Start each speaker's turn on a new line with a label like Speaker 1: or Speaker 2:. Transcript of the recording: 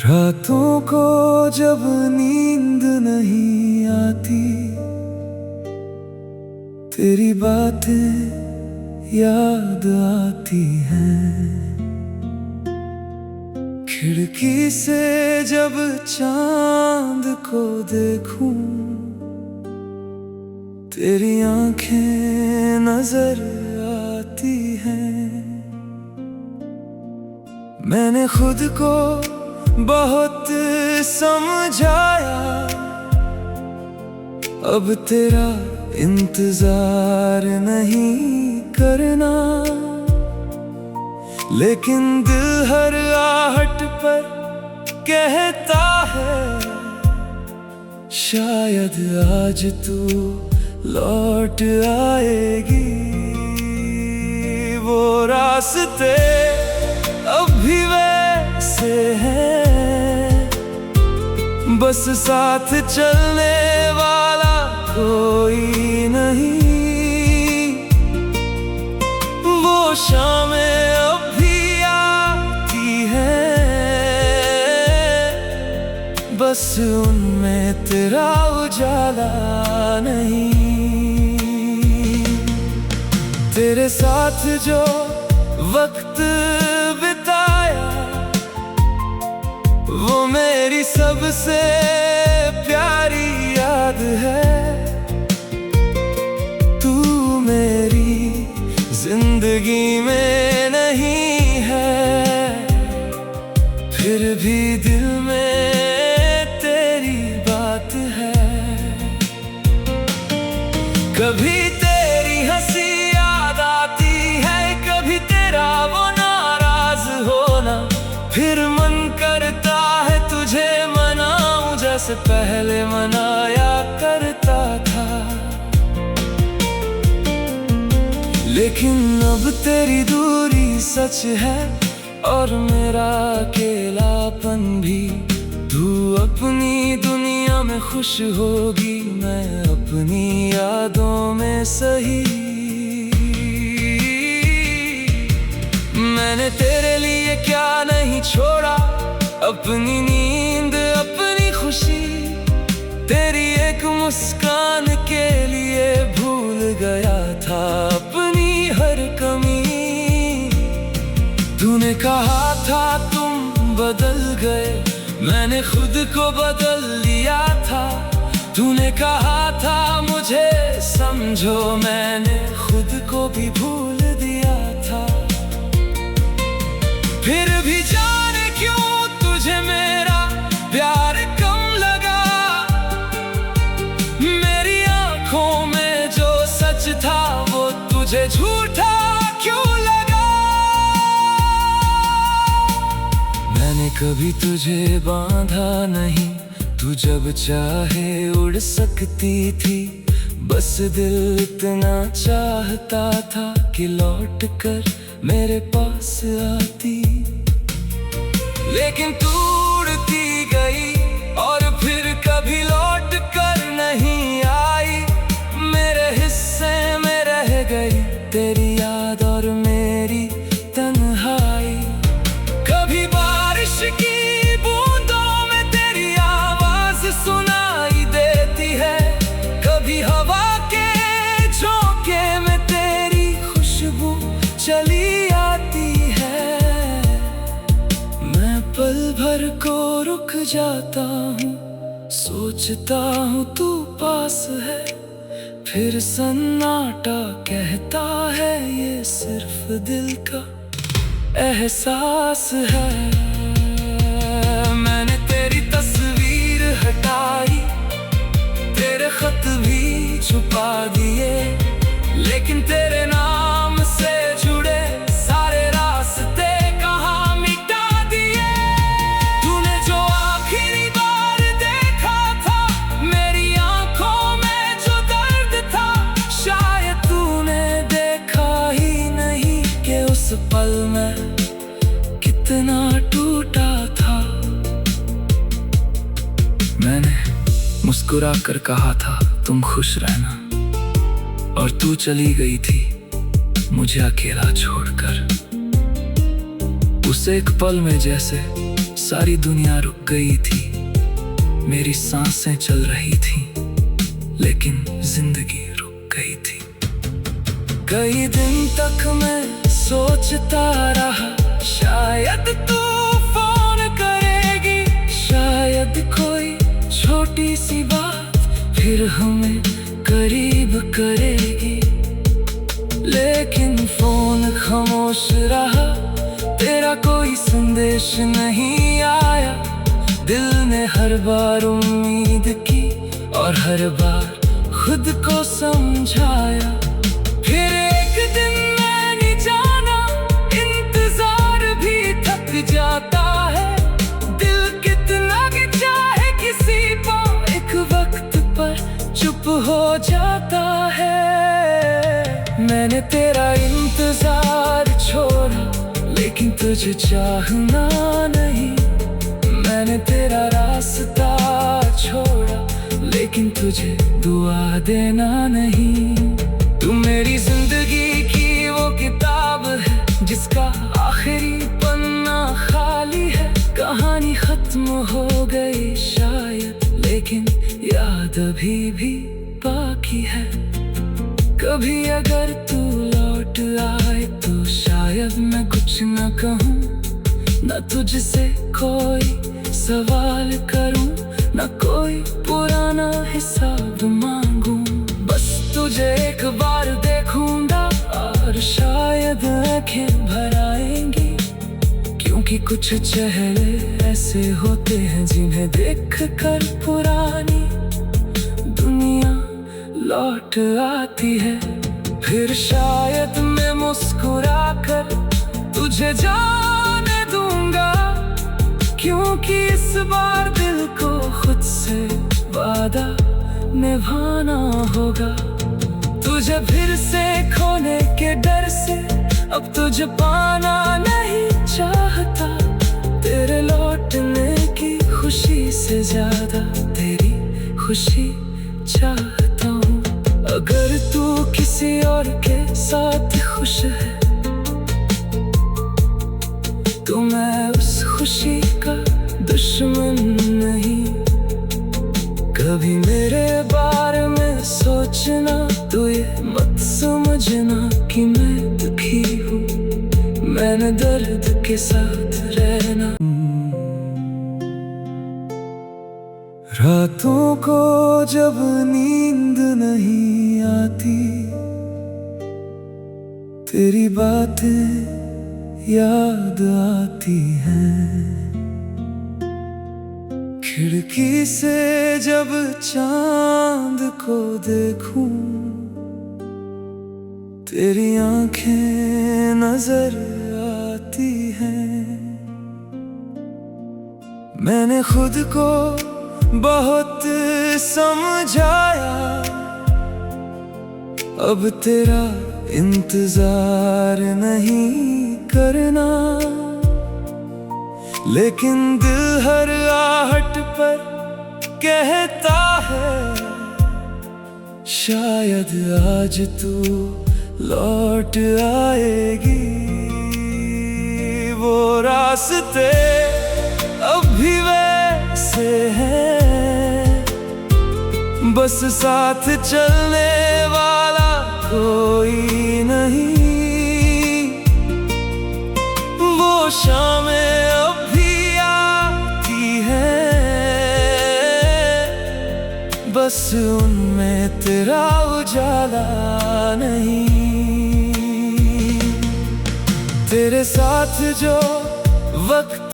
Speaker 1: रातों को जब नींद नहीं आती, तेरी बातें याद आती हैं। खिड़की से जब चांद को देखूं, तेरी आंखें नजर आती हैं। मैंने खुद को बहुत समझाया, अब तेरा इंतजार नहीं करना। लेकिन दिल हर आहट पर कहता है, शायद आज तू लौट आएगी। वो रास्ते अब भी वैसे हैं, बस साथ चलने वाला कोई नहीं। वो शामें अब भी आती हैं, बस उनमें तेरा उजाला नहीं। तेरे साथ जो वक्त बिताया, वो मेरी सबसे प्यारी याद है। तू मेरी जिंदगी में नहीं है, फिर भी दिल में तेरी बात है। कभी तेरी हंसी याद आती है, कभी तेरा वो नाराज होना। फिर मन करता है तुझे मनाऊं, जैसे पहले मनाया करता था। लेकिन अब तेरी दूरी सच है, और मेरा अकेलापन भी। तू अपनी दुनिया में खुश होगी, मैं अपनी यादों में सही। मैंने तेरे लिए क्या नहीं छोड़ा, अपनी नींद अपनी खुशी। तेरी एक मुस्कान के लिए भूल गया था अपनी हर कमी। तूने कहा था तुम बदल गए, मैंने खुद को बदल लिया था। तूने कहा था मुझे समझो, मैंने खुद को भी भूल दिया था। फिर भी जाने क्यों तुझे मेरा प्यार कम लगा। मेरी आंखों में जो सच था, वो तुझे झूठा क्यों लगा। मैंने कभी तुझे बांधा नहीं, तू जब चाहे उड़ सकती थी। बस दिल इतना चाहता था कि लौट कर मेरे पास आती। लेकिन तू उड़ती गई और फिर कभी लौट कर नहीं आई। मेरे हिस्से में रह गई तेरी याद और मेरी तन्हाई। कभी बारिश की बूंदों में तेरी आवाज सुनाई देती है, कभी हवा के झोंके में तेरी खुशबू चली आती है। मैं पल भर को रुक जाता हूँ, सोचता हूँ तू पास है। फिर सन्नाटा कहता है ये सिर्फ दिल का एहसास है। मैंने तेरी तस्वीर हटाई, तेरे खत भी छुपा दिए। लेकिन तेरे नाम से जुड़े सारे रास्ते कहाँ मिटा दिए। तूने जो आखिरी बार देखा था, मेरी आंखों में जो दर्द था, शायद तूने देखा ही नहीं कि उस पल में कितना टूटा था। मैंने मुस्कुरा कर कहा था तुम खुश रहना, और तू चली गई थी मुझे अकेला छोड़कर। उस एक पल में जैसे सारी दुनिया रुक गई थी, मेरी सांसें चल रही थी, लेकिन जिंदगी रुक गई थी। कई दिन तक मैं सोचता रहा, शायद तू फोन करेगी, शायद कोई छोटी सी बात फिर हमें करीब करेगी। लेकिन फोन खामोश रहा, तेरा कोई संदेश नहीं आया। दिल ने हर बार उम्मीद की और हर बार खुद को समझाया। फिर एक दिन मैंने जाना, इंतजार भी थक जाता है। दिल कितना भी चाहे किसी को, एक वक्त पर चुप हो जाता है। मैंने तेरा इंतजार छोड़ा, लेकिन तुझे चाहना नहीं। मैंने तेरा रास्ता छोड़ा, लेकिन तुझे दुआ देना नहीं। तू मेरी जिंदगी की वो किताब है, जिसका आखिरी पन्ना खाली है। कहानी खत्म हो गई शायद, लेकिन याद अभी भी बाकी है। कभी अगर तू लौट आए तो शायद मैं कुछ न कहूँ, न तुझसे कोई सवाल करूँ, न कोई पुराना हिसाब मांगूं। बस तुझे एक बार देखूंगा और शायद आँखें भर आएंगी, क्योंकि कुछ चेहरे ऐसे होते हैं जिन्हें देखकर पुरानी दुनिया लौट आती है। फिर शायद मैं मुस्कुरा कर तुझे जाने दूंगा, क्योंकि इस बार दिल को खुद से वादा निभाना होगा। तुझे फिर से खोने के डर से अब तुझे पाना नहीं चाहता। तेरे लौटने की खुशी से ज्यादा तेरी खुशी चाहता हूँ। अगर तू किसी और के साथ खुश है तो मैं उस खुशी का दुश्मन नहीं। कभी मेरे बारे में सोचना तो ये मत समझना कि मैं दुखी हूँ। मैंने दर्द के साथ रहना। रातों को जब नींद नहीं आती, तेरी बातें याद आती हैं। खिड़की से जब चांद को देखूं, तेरी आंखें नजर आती हैं। मैंने खुद को बहुत समझाया, अब तेरा इंतजार नहीं करना। लेकिन दिल हर आहट पर कहता है, शायद आज तू लौट आएगी। वो रास्ते अब भी वैसे हैं, बस साथ चलने वाला कोई नहीं। वो शामें अब भी आती हैं, बस उनमें तेरा उजाला नहीं। तेरे साथ जो वक्त